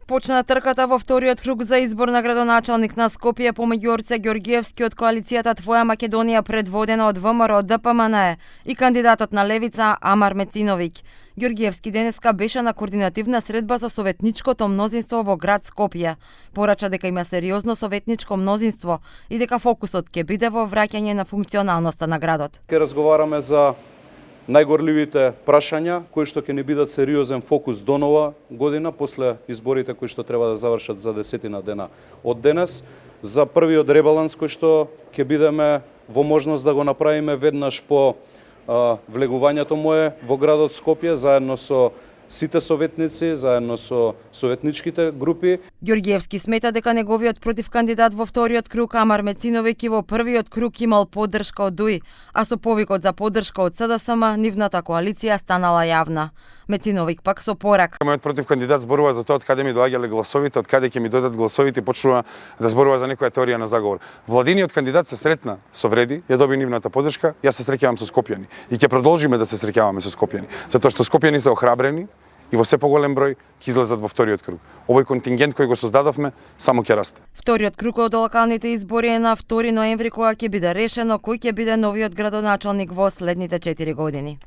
Почна трката во вториот круг за избор на градоначалник на Скопје помеѓу Орце Ѓоргиевски од коалицијата Твоја Македонија предводена од ВМРО ДПМН и кандидатот на левица Амар Мециновиќ. Ѓоргиевски денеска беше на координативна средба за советничкото мнозинство во град Скопје. Порача дека има сериозно советничко мнозинство и дека фокусот ќе биде во враќање на функционалноста на градот. Ке разговараме за најгорливите прашања кои што ќе ни бидат сериозен фокус до нова година после изборите кои што треба да завршат за 10 дена од денес, за првиот ребаланс кој што ќе бидеме во можност да го направиме веднаш по влегувањето мое во градот Скопје заедно со сите советници, заедно со советничките групи. Ѓоргиевски смета дека неговиот против кандидат во вториот круг Амар Мециновиќ и во првиот круг имал поддршка од ДУИ, а со повикот за поддршка од СДСМ нивната коалиција станала јавна. Мециновиќ пак со порак. Мојот против кандидат зборува за тоа од каде ми доаѓале гласовите, од каде ќе ми додат гласовите и почнува да зборува за некоја теорија на заговор. Владиниот кандидат се сретна со Вреди, ја доби нивната поддршка, јас се среќавам со скопјани и ќе продолжиме да се среќаваме со скопјани, затоа што скопјани се охрабрени и во се поголем број ќе излезат во вториот круг. Овој контингент кој го создадовме само ќе расте. Вториот круг од локалните избори е на 2 ноември кога ќе биде решено кој ќе биде новиот градоначалник во следните 4 години.